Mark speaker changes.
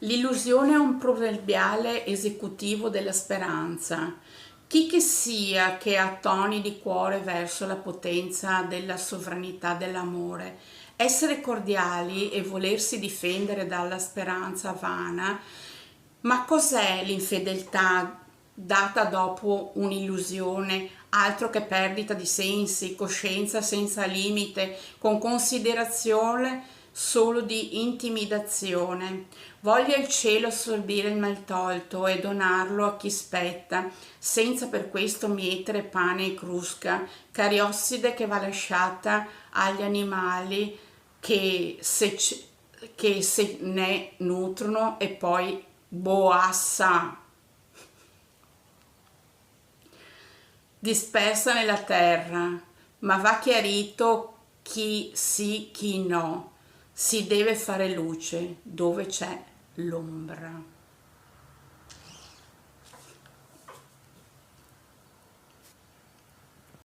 Speaker 1: L'illusione è un proverbiale esecutivo della speranza. Chi che sia che ha toni di cuore verso la potenza della sovranità dell'amore, essere cordiali e volersi difendere dalla speranza vana, ma cos'è l'infedeltà data dopo un'illusione, altro che perdita di sensi, coscienza senza limite, con considerazione solo di intimidazione. Voglia il cielo assorbire il maltolto e donarlo a chi spetta, senza per questo mietere pane e crusca, cariosside che va lasciata agli animali che se ne nutrono e poi boassa dispersa nella terra, ma va chiarito chi sì, chi no. Si deve fare luce dove c'è l'ombra.